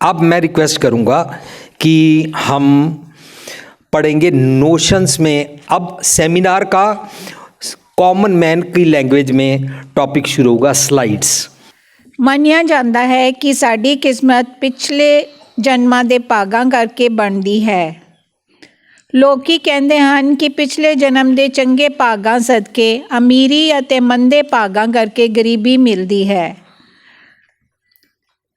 अब मैं रिक्वेस्ट करूँगा कि हम पढ़ेंगे नोशंस में। अब सेमिनार का कॉमन मैन की लैंग्वेज में टॉपिक शुरू होगा, स्लाइड्स। ਮੰਨਿਆ ਜਾਂਦਾ ਹੈ ਕਿ ਸਾਡੀ ਕਿਸਮਤ ਪਿਛਲੇ ਜਨਮਾਂ ਦੇ ਭਾਗਾਂ ਕਰਕੇ ਬਣਦੀ ਹੈ। ਲੋਕੀ ਕਹਿੰਦੇ ਹਨ ਕਿ ਪਿਛਲੇ ਜਨਮ ਦੇ ਚੰਗੇ ਭਾਗਾਂ ਸਦਕੇ ਅਮੀਰੀ ਅਤੇ ਮੰਦੇ ਭਾਗਾਂ ਕਰਕੇ ਗਰੀਬੀ ਮਿਲਦੀ ਹੈ।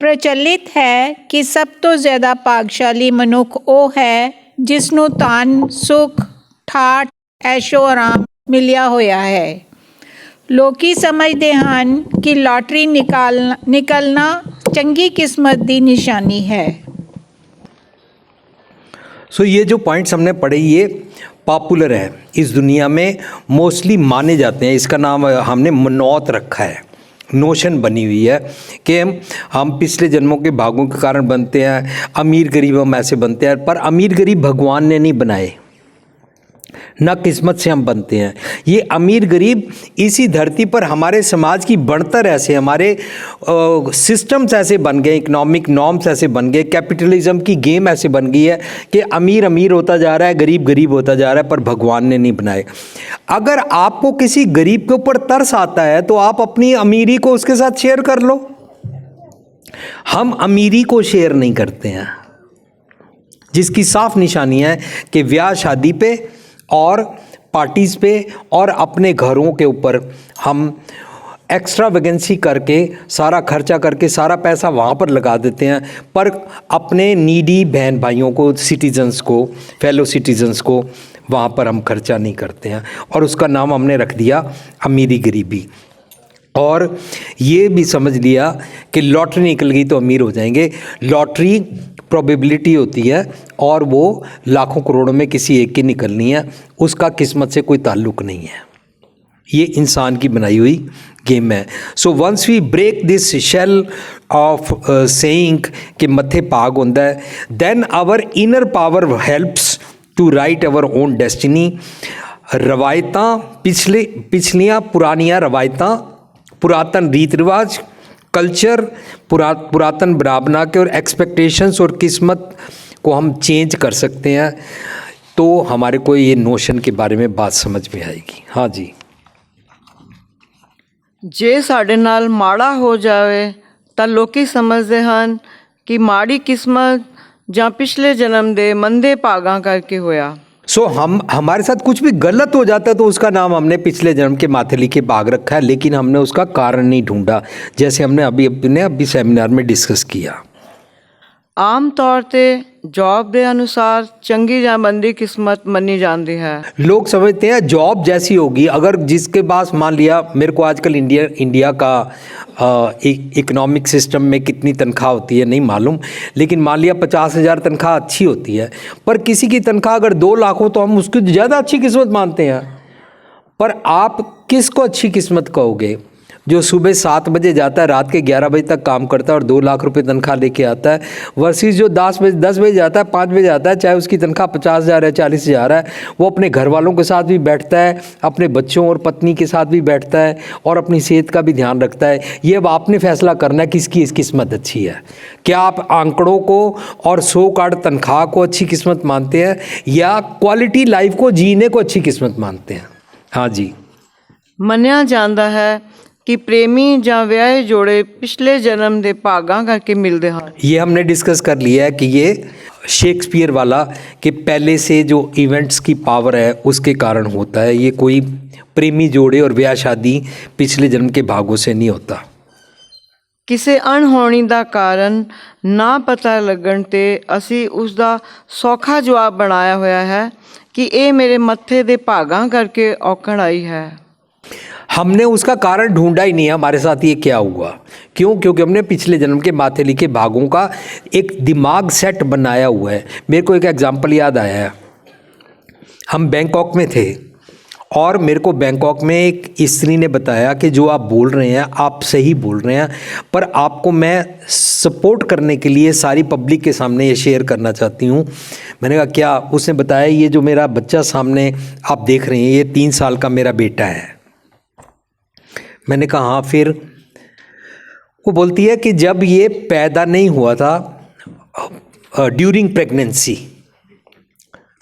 ਪ੍ਰਚਲਿਤ ਹੈ ਕਿ ਸਭ ਤੋਂ ਜ਼ਿਆਦਾ ਭਾਗਸ਼ਾਲੀ ਮਨੁੱਖ ਉਹ ਹੈ ਜਿਸ ਨੂੰ ਧਨ, ਸੁੱਖ, ਠਾਠ, ਐਸ਼ੋ ਆਰਾਮ ਮਿਲਿਆ ਹੋਇਆ ਹੈ। ਲੋਕੀ ਸਮਝਦੇ ਹਨ ਕਿ ਲਾਟਰੀ ਨਿਕਲਣਾ ਚੰਗੀ किस्मत ਦੀ निशानी है। सो ये जो पॉइंट्स हमने पढ़े ये पॉपुलर है, इस दुनिया में मोस्टली माने जाते हैं। इसका नाम हमने मनौत रखा है, नोशन बनी हुई है कि हम पिछले जन्मों के भागों के कारण बनते हैं, अमीर गरीब हम ऐसे बनते हैं। पर अमीर गरीब भगवान ने नहीं बनाए, ना किस्मत से हम बनते हैं। ये अमीर गरीब इसी धरती पर हमारे समाज की बढ़तर ऐसे, हमारे सिस्टम्स ऐसे बन गए, इकोनॉमिक नॉर्म्स ऐसे बन गए, कैपिटलिज्म की गेम ऐसे बन गई है कि अमीर अमीर होता जा रहा है, गरीब गरीब होता जा रहा है, पर भगवान ने नहीं बनाए। अगर आपको किसी गरीब के ऊपर तरस आता है तो आप अपनी अमीरी को उसके साथ शेयर कर लो। हम अमीरी को शेयर नहीं करते हैं, जिसकी साफ निशानी है कि ब्याह शादी पे और पार्टीज़ पे और अपने घरों के ऊपर हम एक्स्ट्रा वैकेंसी करके सारा खर्चा करके सारा पैसा वहाँ पर लगा देते हैं, पर अपने नीडी बहन भाइयों को, सिटीजन्स को, फेलो सिटीजन्स को वहाँ पर हम खर्चा नहीं करते हैं। और उसका नाम हमने रख दिया अमीरी गरीबी। और ये भी समझ लिया कि लॉटरी निकल गई तो अमीर हो जाएंगे। लॉटरी प्रोबेबिलिटी होती है और वो लाखों करोड़ों में किसी एक की निकलनी है, उसका किस्मत से कोई ताल्लुक़ नहीं है। ये इंसान की बनाई हुई गेम है। So once we break this shell of saying कि मत्थे भाग होंदा है, then our inner power helps to write our own destiny. रवायतां पिछलियाँ पुरानियाँ रवायतां, पुरातन रीत रिवाज, कल्चर, पुरातन बना के और एक्सपेक्टेशंस और किस्मत को हम चेंज कर सकते हैं, तो हमारे को ये नोशन के बारे में बात समझ में आएगी। हाँ जी। ਜੇ ਸਾਡੇ ਨਾਲ ਮਾੜਾ ਹੋ ਜਾਵੇ ਤਾਂ ਲੋਕੀ ਸਮਝਦੇ ਹਨ ਕਿ ਮਾੜੀ ਕਿਸਮਤ ਜਾਂ ਪਿਛਲੇ ਜਨਮ ਦੇ ਮੰਦੇ ਭਾਗਾਂ ਕਰਕੇ ਹੋਇਆ। सो हमारे साथ कुछ भी गलत हो जाता है तो उसका नाम हमने पिछले जन्म के माथे लिखे भाग रखा है, लेकिन हमने उसका कारण नहीं ढूंढा, जैसे हमने अभी सेमिनार में डिस्कस किया। आम तौर पे जॉब के अनुसार चंगी या मंदी किस्मत मनी जाती है। लोग समझते हैं जॉब जैसी होगी, अगर जिसके पास, मान लिया मेरे को आजकल इंडिया का इकोनॉमिक सिस्टम में कितनी तनख्वाह होती है नहीं मालूम, लेकिन मान लिया 50,000 तनख्वाह अच्छी होती है, पर किसी की तनख्वाह अगर 2 लाख हो तो हम उसको ज़्यादा अच्छी किस्मत मानते हैं। पर आप किसको अच्छी किस्मत कहोगे? जो सुबह 7 बजे जाता है, रात के 11 बजे तक काम करता है और 2 लाख रुपए तनख्वाह लेके आता है, वर्सेस जो 10 बजे जाता है, 5 बजे जाता है, चाहे उसकी तनख्वाह 50,000 है, 40,000 है, वो अपने घर वालों के साथ भी बैठता है, अपने बच्चों और पत्नी के साथ भी बैठता है और अपनी सेहत का भी ध्यान रखता है। ये अब आपने फैसला करना है किसकी इस किस्मत अच्छी है। क्या आप आंकड़ों को और 100 कार्ड तनख्वाह को अच्छी किस्मत मानते हैं या क्वालिटी लाइफ को जीने को अच्छी किस्मत मानते हैं? हाँ जी। मन्निया जाता है कि प्रेमी ਜਾਂ ਵਿਆਹੇ जोड़े पिछले जन्म के भागां करके मिलते हैं। ये हमने डिस्कस कर लिया है कि ये शेक्सपियर वाला कि पहले से जो इवेंट्स की पावर है उसके कारण होता है। ये कोई प्रेमी जोड़े और ब्याह शादी पिछले जन्म के भागों से नहीं होता। किसी अणहोनी का कारण ना पता लगन ते असी उसका सौखा जवाब बनाया हुआ है कि ये मेरे मत्थे दे भागां करके औकड़ आई है। हमने उसका कारण ढूंढा ही नहीं है हमारे साथ ये क्या हुआ। क्यों? क्योंकि हमने पिछले जन्म के माथे लिखे भागों का एक दिमाग सेट बनाया हुआ है। मेरे को एक एग्जांपल याद आया है। हम बैंकॉक में थे और मेरे को बैंकॉक में एक स्त्री ने बताया कि जो आप बोल रहे हैं आप सही बोल रहे हैं, पर आपको मैं सपोर्ट करने के लिए सारी पब्लिक के सामने ये शेयर करना चाहती हूँ। मैंने कहा क्या? उसने बताया ये जो मेरा बच्चा सामने आप देख रहे हैं ये 3 साल का मेरा बेटा है। मैंने कहा हाँ फिर? वो बोलती है कि जब ये पैदा नहीं हुआ था ड्यूरिंग प्रेगनेंसी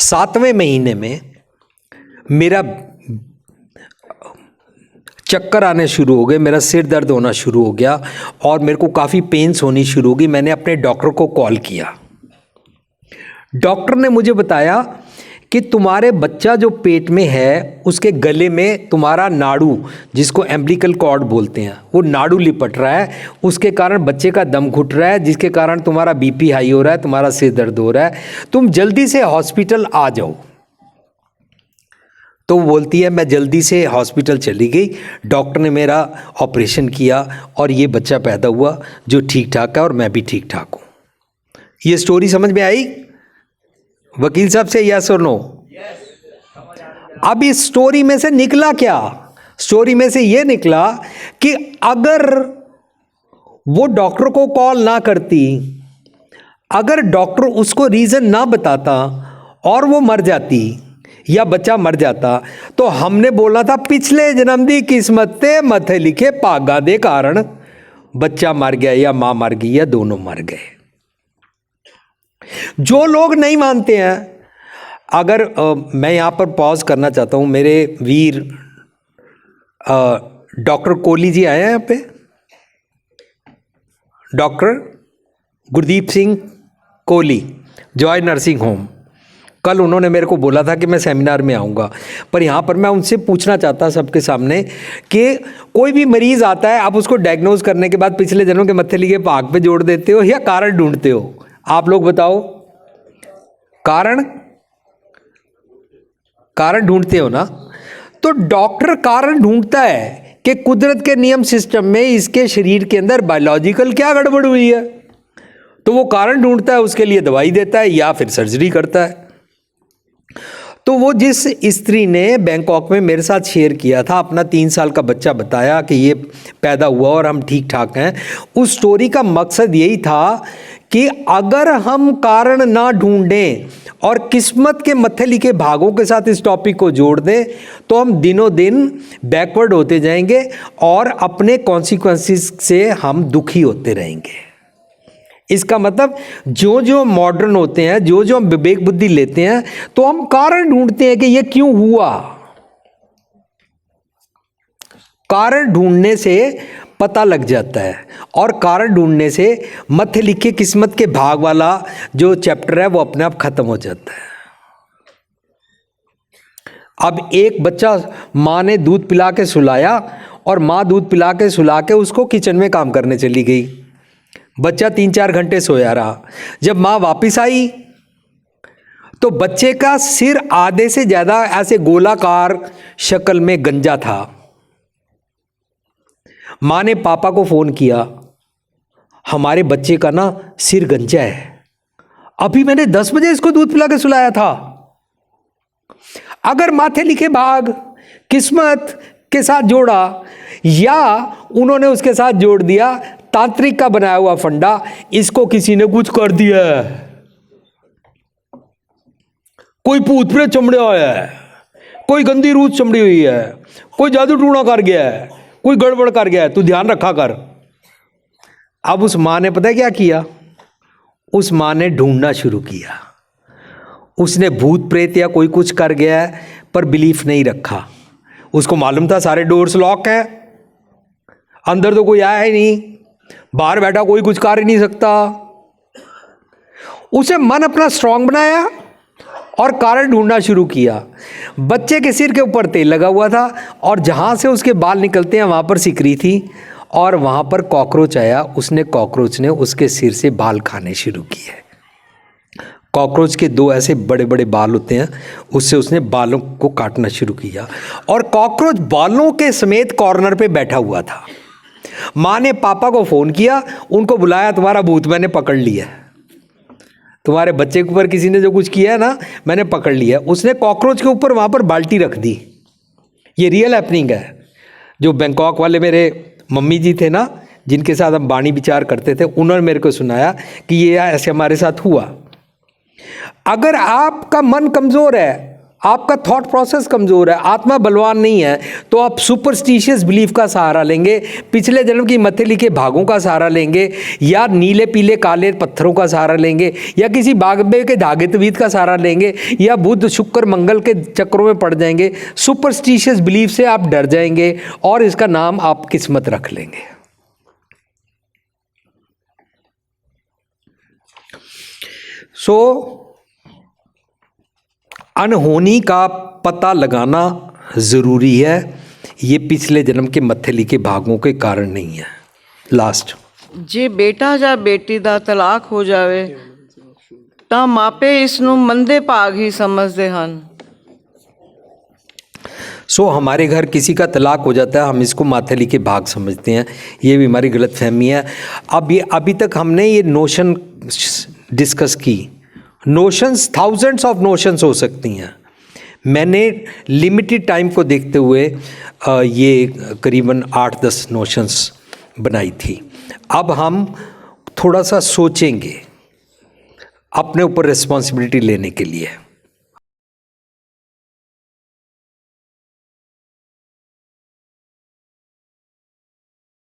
7वें महीने में मेरा चक्कर आने शुरू हो गए, मेरा सिर दर्द होना शुरू हो गया और मेरे को काफ़ी पेन्स होनी शुरू हो गई। मैंने अपने डॉक्टर को कॉल किया। डॉक्टर ने मुझे बताया कि तुम्हारे बच्चा जो पेट में है उसके गले में तुम्हारा नाड़ू, जिसको एम्बिलिकल कॉर्ड बोलते हैं, वो नाड़ू लिपट रहा है, उसके कारण बच्चे का दम घुट रहा है, जिसके कारण तुम्हारा बीपी हाई हो रहा है, तुम्हारा सिर दर्द हो रहा है, तुम जल्दी से हॉस्पिटल आ जाओ। तो वो बोलती है मैं जल्दी से हॉस्पिटल चली गई। डॉक्टर ने मेरा ऑपरेशन किया और ये बच्चा पैदा हुआ जो ठीक ठाक है और मैं भी ठीक ठाक हूँ। ये स्टोरी समझ में आई वकील साहब से, यस और नो? अब इस स्टोरी में से निकला क्या? स्टोरी में से ये निकला कि अगर वो डॉक्टर को कॉल ना करती, अगर डॉक्टर उसको रीजन ना बताता और वो मर जाती या बच्चा मर जाता, तो हमने बोला था पिछले जन्म दी किस्मत ते मथे लिखे पागा दे कारण बच्चा मर गया या मां मर गई या दोनों मर गए। जो लोग नहीं मानते हैं, अगर मैं यहाँ पर पॉज करना चाहता हूँ, मेरे वीर डॉक्टर कोहली जी आए हैं यहाँ पे, doctor Gurdeep Singh Kohli, Joy nursing home. कल उन्होंने मेरे को बोला था कि मैं सेमिनार में आऊँगा, पर यहाँ पर मैं उनसे पूछना चाहता सबके सामने कि कोई भी मरीज़ आता है, आप उसको डायग्नोज करने के बाद पिछले जन्म के मत्थे लिखे भाग पे जोड़ देते हो या कारण ढूंढते हो? आप लोग बताओ। कारण ढूंढते हो ना? तो डॉक्टर कारण ढूंढता है कि कुदरत के नियम सिस्टम में इसके शरीर के अंदर बायोलॉजिकल क्या गड़बड़ हुई है, तो वो कारण ढूंढता है, उसके लिए दवाई देता है या फिर सर्जरी करता है। तो वो जिस स्त्री ने बैंकॉक में मेरे साथ शेयर किया था, अपना 3 साल का बच्चा बताया कि ये पैदा हुआ और हम ठीक ठाक हैं, उस स्टोरी का मकसद यही था कि अगर हम कारण ना ढूंढें और किस्मत के मत्थे लिखे भागों के साथ इस टॉपिक को जोड़ दें, तो हम दिनों दिन बैकवर्ड होते जाएंगे और अपने कॉन्सिक्वेंसेस से हम दुखी होते रहेंगे। इसका मतलब जो जो मॉडर्न होते हैं, जो जो हम विवेक बुद्धि लेते हैं, तो हम कारण ढूंढते हैं कि ये क्यों हुआ। कारण ढूंढने से पता लग जाता है और कारण ढूंढने से मत्थे लिखे किस्मत के भाग वाला जो चैप्टर है वो अपने आप खत्म हो जाता है। अब एक बच्चा माँ ने दूध पिला के सुलाया और माँ दूध पिला के सुला के उसको किचन में काम करने चली गई। बच्चा 3-4 घंटे सोया रहा। जब माँ वापस आई तो बच्चे का सिर आधे से ज़्यादा ऐसे गोलाकार शक्ल में गंजा था। माँ ने पापा को फ़ोन किया, हमारे बच्चे का ना सिर गंजा है, अभी मैंने 10 बजे इसको दूध पिला के सुलाया था। अगर माथे लिखे भाग किस्मत के साथ जोड़ा या उन्होंने उसके साथ जोड़ दिया तांत्रिक का बनाया हुआ फंडा, इसको किसी ने कुछ कर दिया है, कोई भूत प्रेत चमड़े आया है, कोई गंदी रूह चमड़ी हुई है, कोई जादू टूना कर गया है, कोई गड़बड़ कर गया है, तू ध्यान रखा कर। अब उस माँ ने पता है क्या किया? उस माँ ने ढूंढना शुरू किया। उसने भूत प्रेत या कोई कुछ कर गया है पर बिलीफ नहीं रखा। उसको मालूम था सारे डोर्स लॉक हैं, अंदर तो कोई आया ही नहीं, बाहर बैठा कोई कुछ कर ही नहीं सकता। उसे मन अपना स्ट्रांग बनाया और कारण ढूंढना शुरू किया। बच्चे के सिर के ऊपर तेल लगा हुआ था और जहाँ से उसके बाल निकलते हैं वहाँ पर सिकरी थी और वहाँ पर कॉकरोच आया। कॉकरोच ने उसके सिर से बाल खाने शुरू किए। कॉकरोच के 2 ऐसे बड़े बड़े बाल होते हैं, उससे उसने बालों को काटना शुरू किया और कॉकरोच बालों के समेत कॉर्नर पे बैठा हुआ था। माँ ने पापा को फ़ोन किया, उनको बुलाया, तुम्हारा भूत मैंने पकड़ लिया, तुम्हारे बच्चे के ऊपर किसी ने जो कुछ किया है ना मैंने पकड़ लिया। उसने कॉकरोच के ऊपर वहाँ पर बाल्टी रख दी। ये रियल हैपनिंग है। जो बैंकॉक वाले मेरे मम्मी जी थे ना, जिनके साथ हम वाणी विचार करते थे, उन्होंने मेरे को सुनाया कि ये ऐसे हमारे साथ हुआ। अगर आपका मन कमज़ोर है, आपका थॉट प्रोसेस कमज़ोर है, आत्मा बलवान नहीं है, तो आप सुपरस्टिशियस बिलीफ का सहारा लेंगे, पिछले जन्म की मत्थे लिखे भागों का सहारा लेंगे, या नीले पीले काले पत्थरों का सहारा लेंगे, या किसी बागबे के धागे तवीत का सहारा लेंगे, या बुध शुक्र मंगल के चक्रों में पड़ जाएंगे। सुपरस्टिशियस बिलीफ से आप डर जाएंगे और इसका नाम आप किस्मत रख लेंगे। अनहोनी का पता लगाना ज़रूरी है, ये पिछले जन्म के मत्थे लिखे भागों के कारण नहीं है। लास्ट, ਜੇ ਬੇਟਾ ਜਾਂ ਬੇਟੀ ਦਾ ਤਲਾਕ ਹੋ ਜਾਵੇ ਤਾਂ ਮਾਪੇ ਇਸ ਨੂੰ ਮੰਦੇ ਭਾਗ ਹੀ ਸਮਝਦੇ ਹਨ। हमारे घर किसी का तलाक हो जाता है, हम इसको माथे लिखे भाग समझते हैं, ये भी हमारी गलत फहमी है। अभी तक हमने ये नोशन डिस्कस की। नोशंस, थाउजेंड्स ऑफ नोशंस हो सकती हैं। मैंने लिमिटेड टाइम को देखते हुए ये करीबन 8-10 नोशंस बनाई थी। अब हम थोड़ा सा सोचेंगे अपने ऊपर रिस्पॉन्सिबिलिटी लेने के लिए।